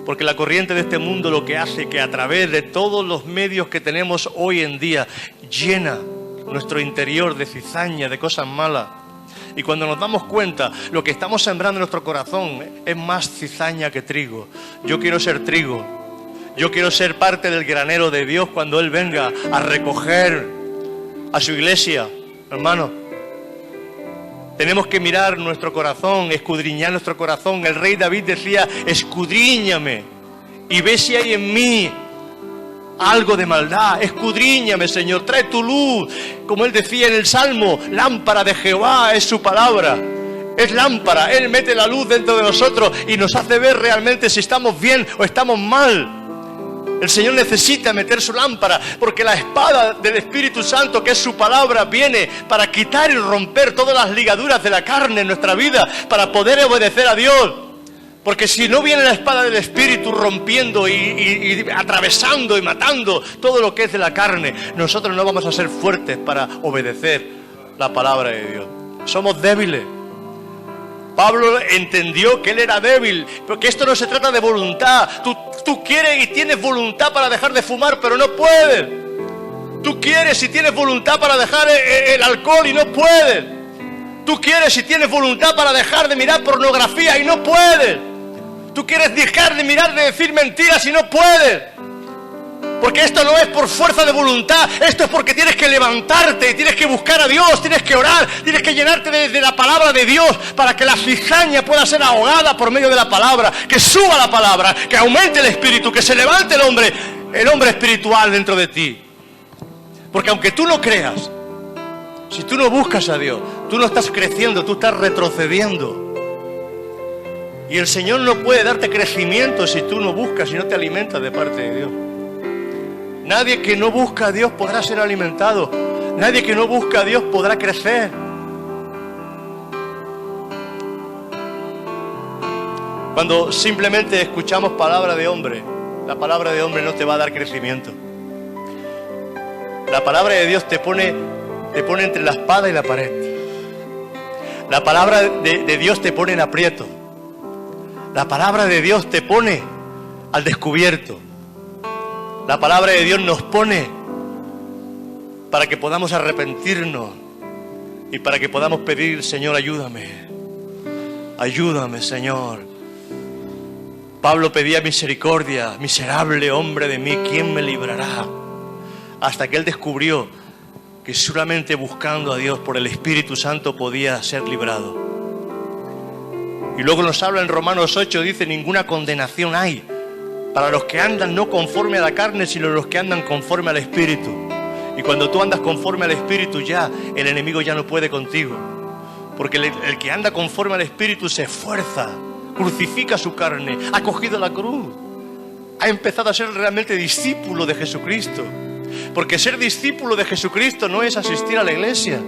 porque la corriente de este mundo lo que hace que a través de todos los medios que tenemos hoy en día, llena nuestro interior de cizaña, de cosas malas. Y cuando nos damos cuenta, lo que estamos sembrando en nuestro corazón es más cizaña que trigo. Yo quiero ser trigo. Yo quiero ser parte del granero de Dios cuando Él venga a recoger a su iglesia. Hermano, tenemos que mirar nuestro corazón, escudriñar nuestro corazón. El rey David decía, escudriñame y ve si hay en mí algo de maldad. Escudriñame, Señor, trae tu luz. Como Él decía en el Salmo, lámpara de Jehová es su palabra. Es lámpara, Él mete la luz dentro de nosotros y nos hace ver realmente si estamos bien o estamos mal. El Señor necesita meter su lámpara, porque la espada del Espíritu Santo, que es su palabra, viene para quitar y romper todas las ligaduras de la carne en nuestra vida, para poder obedecer a Dios. Porque si no viene la espada del Espíritu rompiendo y atravesando y matando todo lo que es de la carne, nosotros no vamos a ser fuertes para obedecer la palabra de Dios. Somos débiles. Pablo entendió que él era débil, porque esto no se trata de voluntad. Tú quieres y tienes voluntad para dejar de fumar, pero no puedes. Tú quieres y tienes voluntad para dejar el alcohol y no puedes. Tú quieres y tienes voluntad para dejar de mirar pornografía y no puedes. Tú quieres dejar de mirar, de decir mentiras y no puedes. Porque esto no es por fuerza de voluntad, esto es porque tienes que levantarte, tienes que buscar a Dios, tienes que orar, tienes que llenarte de la palabra de Dios para que la cizaña pueda ser ahogada por medio de la palabra, que suba la palabra, que aumente el espíritu, que se levante el hombre espiritual dentro de ti. Porque aunque tú no creas, si tú no buscas a Dios, tú no estás creciendo, tú estás retrocediendo. Y el Señor no puede darte crecimiento si tú no buscas y no te alimentas de parte de Dios. Nadie que no busca a Dios podrá ser alimentado. Nadie que no busca a Dios podrá crecer. Cuando simplemente escuchamos palabra de hombre, la palabra de hombre no te va a dar crecimiento. La palabra de Dios te pone entre la espada y la pared. La palabra de Dios te pone en aprieto. La palabra de Dios te pone al descubierto. La palabra de Dios nos pone para que podamos arrepentirnos y para que podamos pedir, Señor, ayúdame. Ayúdame, Señor. Pablo pedía misericordia. Miserable hombre de mí, ¿quién me librará? Hasta que él descubrió que solamente buscando a Dios por el Espíritu Santo podía ser librado. Y luego nos habla en Romanos 8, dice, ninguna condenación hay para los que andan no conforme a la carne, sino los que andan conforme al Espíritu. Y cuando tú andas conforme al Espíritu, ya el enemigo ya no puede contigo. Porque el que anda conforme al Espíritu se esfuerza, crucifica su carne, ha cogido la cruz, ha empezado a ser realmente discípulo de Jesucristo. Porque ser discípulo de Jesucristo no es asistir a la iglesia.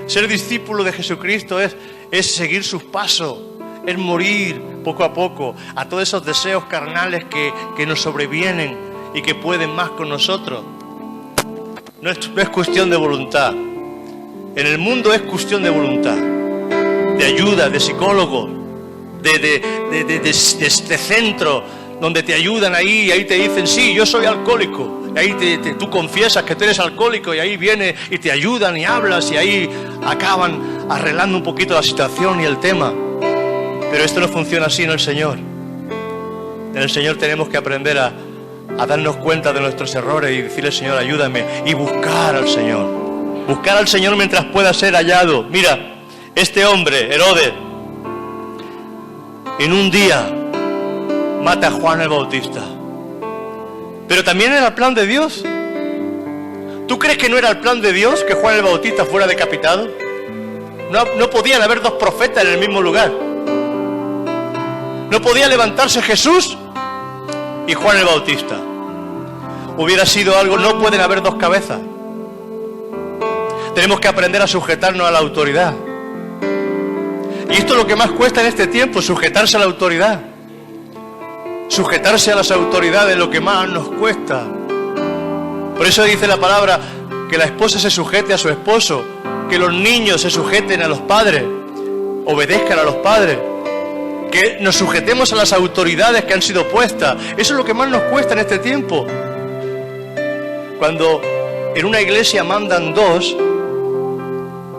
Ser discípulo de Jesucristo es seguir sus pasos, es morir poco a poco a todos esos deseos carnales que nos sobrevienen y que pueden más con nosotros. No es cuestión de voluntad. En el mundo es cuestión de voluntad, de ayuda, de psicólogo, de centro donde te ayudan ahí y ahí te dicen, sí, yo soy alcohólico. Y ahí tú confiesas que tú eres alcohólico y ahí viene y te ayudan y hablas y ahí acaban arreglando un poquito la situación y el tema. Pero esto no funciona así en el Señor. En el Señor tenemos que aprender a darnos cuenta de nuestros errores y decirle, Señor, ayúdame, y buscar al Señor. Buscar al Señor mientras pueda ser hallado. Mira, este hombre, Herodes, en un día mata a Juan el Bautista. Pero también era el plan de Dios. ¿Tú crees que no era el plan de Dios que Juan el Bautista fuera decapitado? No podían haber dos profetas en el mismo lugar. No podía levantarse Jesús y Juan el Bautista. Hubiera sido algo, no pueden haber dos cabezas. Tenemos que aprender a sujetarnos a la autoridad. Y esto es lo que más cuesta en este tiempo, sujetarse a la autoridad. Sujetarse a las autoridades es lo que más nos cuesta. Por eso dice la palabra que la esposa se sujete a su esposo, que los niños se sujeten a los padres, obedezcan a los padres, que nos sujetemos a las autoridades que han sido puestas. Eso es lo que más nos cuesta en este tiempo. Cuando en una iglesia mandan dos,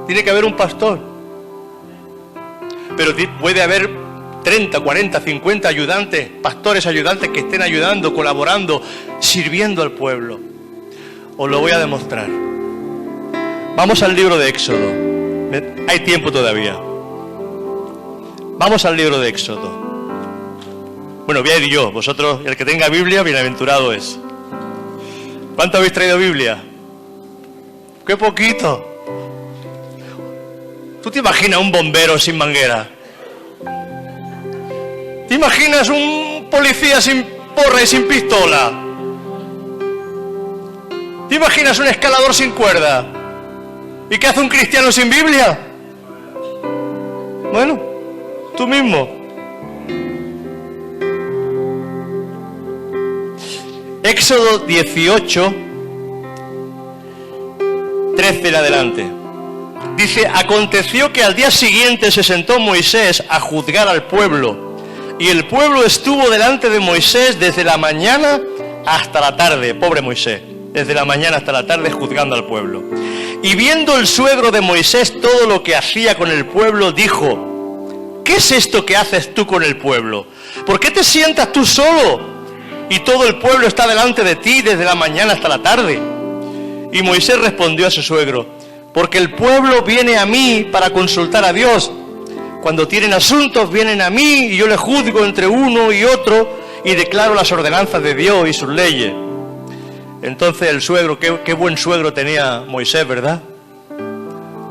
tiene que haber un pastor. Pero puede haber 30, 40, 50 ayudantes, pastores ayudantes que estén ayudando, colaborando, sirviendo al pueblo. Os lo voy a demostrar. Vamos al libro de Éxodo. Hay tiempo todavía. Vamos al libro de Éxodo. Bueno, voy a ir yo. Vosotros, el que tenga Biblia, bienaventurado es. ¿Cuánto habéis traído Biblia? ¡Qué poquito! ¿Tú te imaginas un bombero sin manguera? ¿Te imaginas un policía sin porra y sin pistola? ¿Te imaginas un escalador sin cuerda? ¿Y qué hace un cristiano sin Biblia? Bueno, tú mismo. Éxodo 18, 13 en adelante. Dice, aconteció que al día siguiente se sentó Moisés a juzgar al pueblo, y el pueblo estuvo delante de Moisés desde la mañana hasta la tarde. Pobre Moisés, desde la mañana hasta la tarde juzgando al pueblo. Y viendo el suegro de Moisés todo lo que hacía con el pueblo, dijo, ¿qué es esto que haces tú con el pueblo? ¿Por qué te sientas tú solo y todo el pueblo está delante de ti desde la mañana hasta la tarde? Y Moisés respondió a su suegro, porque el pueblo viene a mí para consultar a Dios. Cuando tienen asuntos vienen a mí y yo les juzgo entre uno y otro y declaro las ordenanzas de Dios y sus leyes. Entonces el suegro, qué buen suegro tenía Moisés, ¿verdad?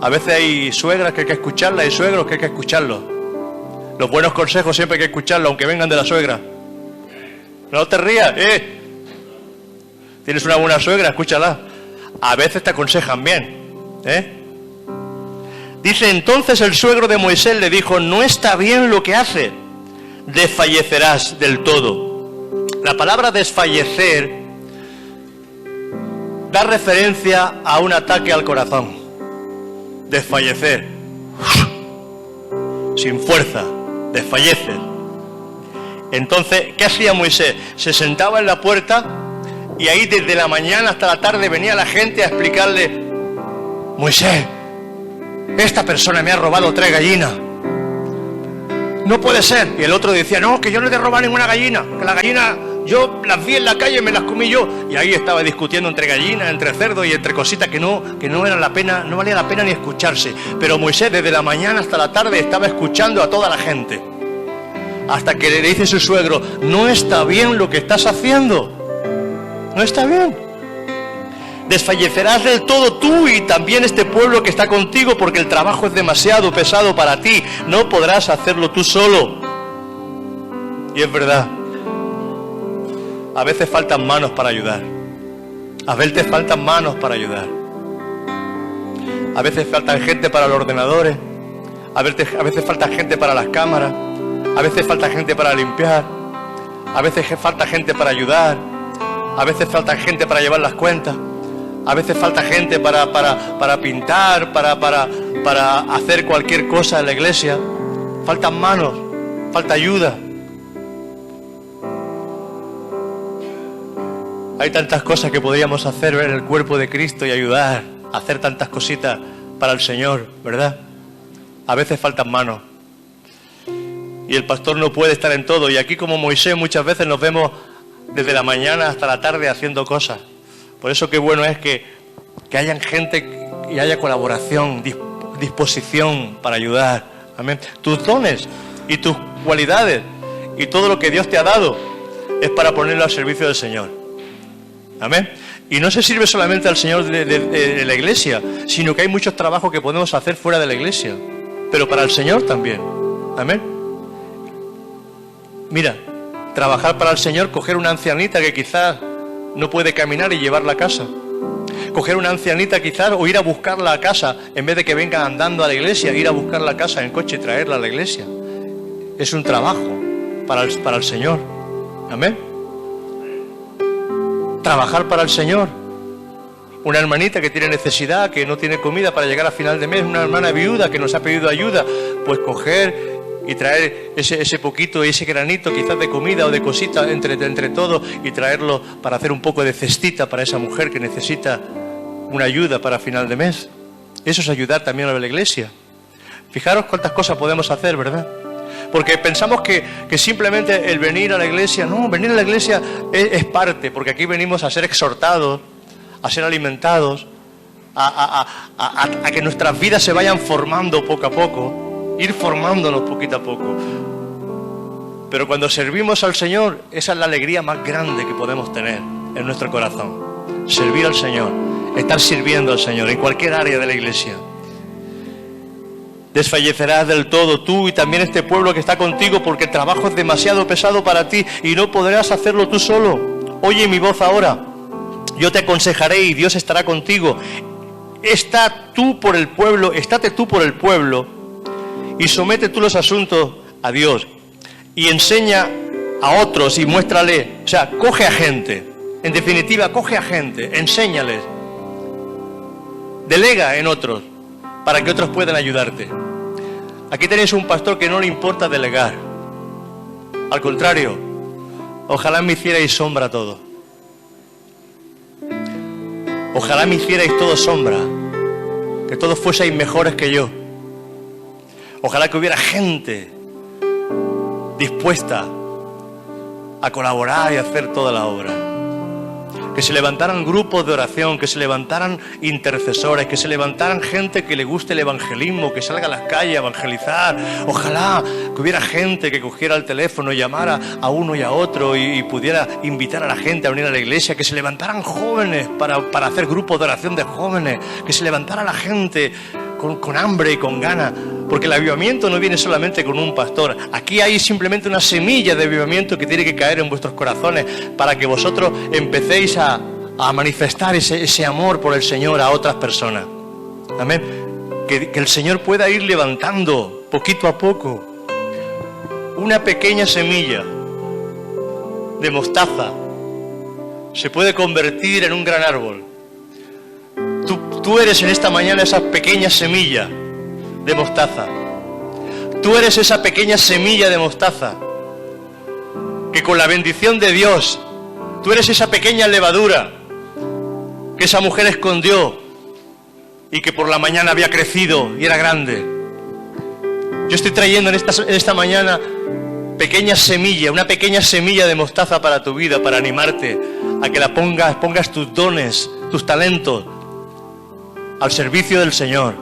A veces hay suegras que hay que escucharlas y suegros que hay que escucharlos. Los buenos consejos siempre hay que escucharlos, aunque vengan de la suegra. No te rías, Tienes una buena suegra, escúchala. A veces te aconsejan bien. Dice, entonces el suegro de Moisés le dijo, no está bien lo que hace, desfallecerás del todo. La palabra desfallecer da referencia a un ataque al corazón. Desfallecer, sin fuerza, desfallecer. Entonces, ¿qué hacía Moisés? Se sentaba en la puerta y ahí desde la mañana hasta la tarde venía la gente a explicarle, Moisés, esta persona me ha robado 3 gallinas. No puede ser. Y el otro decía, no, que yo no te he robado ninguna gallina, que la gallina yo las vi en la calle, me las comí yo. Y ahí estaba discutiendo entre gallinas, entre cerdos y entre cositas que no era la pena, no valía la pena ni escucharse. Pero Moisés desde la mañana hasta la tarde estaba escuchando a toda la gente. Hasta que le dice su suegro, no está bien lo que estás haciendo. No está bien. Desfallecerás del todo tú y también este pueblo que está contigo, porque el trabajo es demasiado pesado para ti. No podrás hacerlo tú solo. Y es verdad. A veces faltan manos para ayudar. A veces faltan manos para ayudar. A veces faltan gente para los ordenadores. A veces falta gente para las cámaras. A veces falta gente para limpiar. A veces falta gente para ayudar. A veces falta gente para llevar las cuentas. A veces falta gente para pintar, para hacer cualquier cosa en la iglesia. Faltan manos, falta ayuda. Hay tantas cosas que podríamos hacer en el cuerpo de Cristo y ayudar, hacer tantas cositas para el Señor, ¿verdad? A veces faltan manos. Y el pastor no puede estar en todo. Y aquí, como Moisés, muchas veces nos vemos desde la mañana hasta la tarde haciendo cosas. Por eso qué bueno es que haya gente y haya colaboración, disposición para ayudar. Amén. Tus dones y tus cualidades y todo lo que Dios te ha dado es para ponerlo al servicio del Señor. Amén. Y no se sirve solamente al Señor de la iglesia, sino que hay muchos trabajos que podemos hacer fuera de la iglesia, pero para el Señor también. Amén. Mira, trabajar para el Señor, coger una ancianita que quizás no puede caminar y llevarla a casa. Coger una ancianita quizás o ir a buscarla a casa, en vez de que venga andando a la iglesia, ir a buscarla a casa en coche y traerla a la iglesia. Es un trabajo para el Señor. Amén. Trabajar para el Señor. Una hermanita que tiene necesidad, que no tiene comida para llegar a final de mes, una hermana viuda que nos ha pedido ayuda, pues coger y traer ese poquito, ese granito quizás de comida o de cosita entre todos y traerlo para hacer un poco de cestita para esa mujer que necesita una ayuda para final de mes. Eso es ayudar también a la iglesia. Fijaros cuántas cosas podemos hacer, ¿verdad? Porque pensamos que simplemente el venir a la iglesia, no, venir a la iglesia es parte, porque aquí venimos a ser exhortados, a ser alimentados, a que nuestras vidas se vayan formando poco a poco. Ir formándonos poquito a poco. Pero cuando servimos al Señor, esa es la alegría más grande que podemos tener en nuestro corazón. Servir al Señor, estar sirviendo al Señor en cualquier área de la iglesia. Desfallecerás del todo tú y también este pueblo que está contigo, porque el trabajo es demasiado pesado para ti y no podrás hacerlo tú solo. Oye mi voz ahora. Yo te aconsejaré y Dios estará contigo. Estate tú por el pueblo. Y somete tú los asuntos a Dios y enseña a otros y muéstrale, o sea, coge a gente, en definitiva, coge a gente, enséñales, delega en otros para que otros puedan ayudarte. Aquí tenéis un pastor que no le importa delegar, al contrario, ojalá me hicierais sombra todo, ojalá me hicierais todo sombra, que todos fueseis mejores que yo. Ojalá que hubiera gente dispuesta a colaborar y hacer toda la obra. Que se levantaran grupos de oración, que se levantaran intercesores, que se levantaran gente que le guste el evangelismo, que salga a las calles a evangelizar. Ojalá que hubiera gente que cogiera el teléfono y llamara a uno y a otro y pudiera invitar a la gente a venir a la iglesia. Que se levantaran jóvenes para hacer grupos de oración de jóvenes. Que se levantara la gente con hambre y con ganas, porque el avivamiento no viene solamente con un pastor. Aquí hay simplemente una semilla de avivamiento que tiene que caer en vuestros corazones para que vosotros empecéis a manifestar ese amor por el Señor a otras personas. Amén. Que el Señor pueda ir levantando poquito a poco una pequeña semilla de mostaza, se puede convertir en un gran árbol. Tú eres en esta mañana esa pequeña semilla de mostaza. Tú eres esa pequeña semilla de mostaza que con la bendición de Dios, tú eres esa pequeña levadura que esa mujer escondió y que por la mañana había crecido y era grande. Yo estoy trayendo en esta mañana pequeña semilla, una pequeña semilla de mostaza para tu vida, para animarte a que la pongas tus dones, tus talentos al servicio del Señor.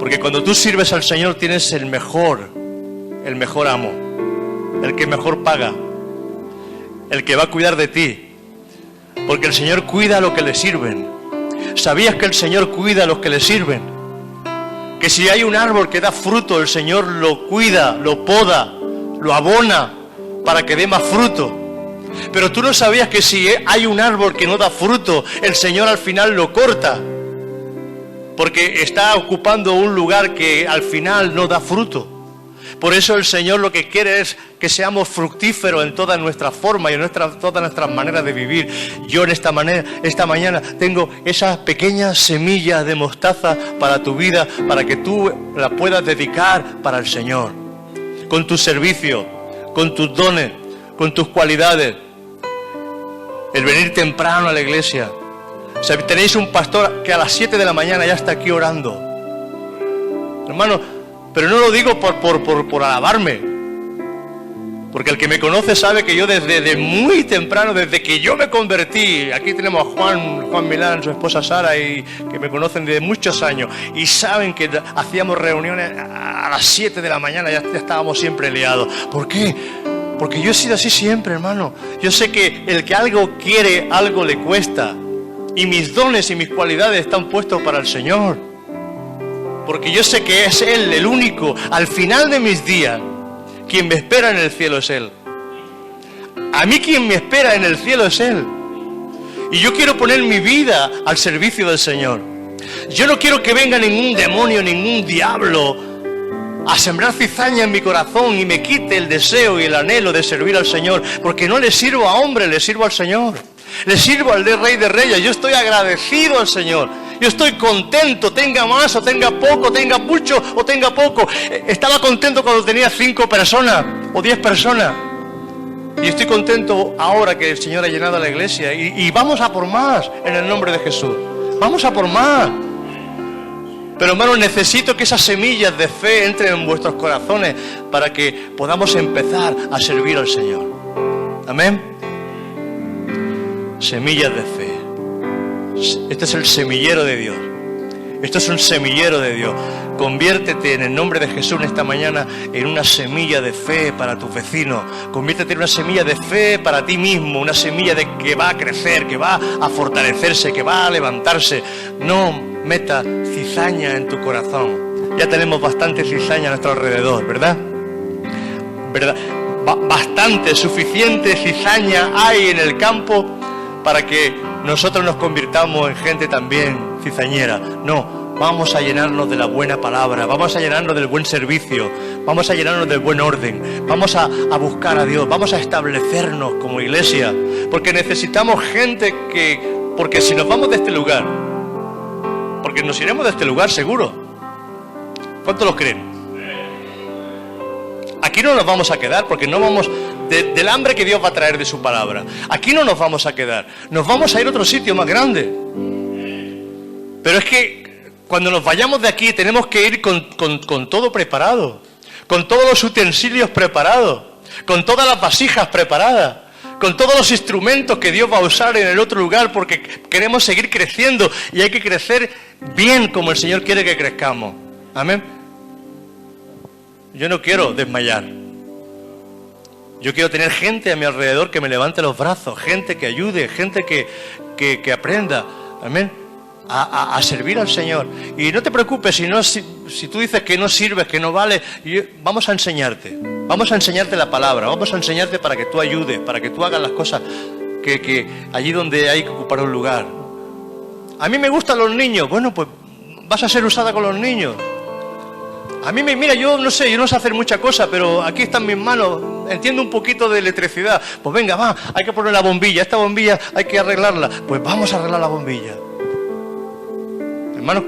Porque cuando tú sirves al Señor tienes el mejor amo, el que mejor paga, el que va a cuidar de ti. Porque el Señor cuida a los que le sirven. ¿Sabías que el Señor cuida a los que le sirven? Que si hay un árbol que da fruto, el Señor lo cuida, lo poda, lo abona para que dé más fruto. Pero tú no sabías que si hay un árbol que no da fruto, el Señor al final lo corta, porque está ocupando un lugar que al final no da fruto. Por eso el Señor lo que quiere es que seamos fructíferos en todas nuestras formas y en todas nuestras maneras de vivir. Yo en esta mañana tengo esas pequeñas semillas de mostaza para tu vida, para que tú la puedas dedicar para el Señor. Con tu servicio, con tus dones, con tus cualidades. El venir temprano a la iglesia. O sea, tenéis un pastor que a las 7 de la mañana ya está aquí orando. Hermano, pero no lo digo por alabarme, porque el que me conoce sabe que yo desde muy temprano, desde que yo me convertí, aquí tenemos a Juan Milán, su esposa Sara, y que me conocen de muchos años, y saben que hacíamos reuniones a las 7 de la mañana, ya estábamos siempre liados. ¿Por qué? Porque yo he sido así siempre, hermano. Yo sé que el que algo quiere, algo le cuesta, y mis dones y mis cualidades están puestos para el Señor. Porque yo sé que es Él el único, al final de mis días, quien me espera en el cielo es Él. A mí quien me espera en el cielo es Él. Y yo quiero poner mi vida al servicio del Señor. Yo no quiero que venga ningún demonio, ningún diablo a sembrar cizaña en mi corazón y me quite el deseo y el anhelo de servir al Señor. Porque no le sirvo a hombre, le sirvo al Señor. Le sirvo al Rey de Reyes. Yo estoy agradecido al Señor. Yo estoy contento, tenga más o tenga poco, tenga mucho o tenga poco. Estaba contento cuando tenía 5 personas o 10 personas. Y estoy contento ahora que el Señor ha llenado la iglesia. Y vamos a por más en el nombre de Jesús. Vamos a por más. Pero hermanos, necesito que esas semillas de fe entren en vuestros corazones para que podamos empezar a servir al Señor. Amén. Semillas de fe. Este es el semillero de Dios. Esto es un semillero de Dios. Conviértete en el nombre de Jesús en esta mañana en una semilla de fe para tus vecinos. Conviértete en una semilla de fe para ti mismo. Una semilla de que va a crecer, que va a fortalecerse, que va a levantarse. No meta cizaña en tu corazón. Ya tenemos bastante cizaña a nuestro alrededor, ¿verdad? ¿Verdad? Bastante, suficiente cizaña hay en el campo para que nosotros nos convirtamos en gente también cizañera. No, vamos a llenarnos de la buena palabra, vamos a llenarnos del buen servicio, vamos a llenarnos del buen orden, vamos a buscar a Dios, vamos a establecernos como iglesia, porque necesitamos gente porque si nos vamos de este lugar, porque nos iremos de este lugar seguro. ¿Cuántos lo creen? Aquí no nos vamos a quedar porque no vamos del hambre que Dios va a traer de su palabra. Aquí no nos vamos a quedar. Nos vamos a ir a otro sitio más grande. Pero es que cuando nos vayamos de aquí tenemos que ir con todo preparado. Con todos los utensilios preparados. Con todas las vasijas preparadas. Con todos los instrumentos que Dios va a usar en el otro lugar porque queremos seguir creciendo. Y hay que crecer bien como el Señor quiere que crezcamos. Amén. Yo no quiero desmayar. Yo quiero tener gente a mi alrededor que me levante los brazos, gente que ayude, gente que aprenda, amén, a servir al Señor. Y no te preocupes si tú dices que no sirves, que no vale, vamos a enseñarte la palabra, vamos a enseñarte para que tú ayudes, para que tú hagas las cosas que allí donde hay que ocupar un lugar. A mí me gustan los niños, bueno, pues vas a ser usada con los niños. A mí mira, yo no sé hacer mucha cosa, pero aquí están mis manos, entiendo un poquito de electricidad. Pues venga, va, hay que poner la bombilla, esta bombilla hay que arreglarla. Pues vamos a arreglar la bombilla. Hermanos,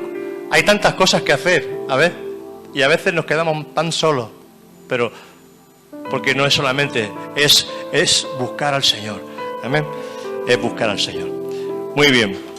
hay tantas cosas que hacer, y a veces nos quedamos tan solos, pero porque no es solamente, es buscar al Señor. Amén, es buscar al Señor. Muy bien.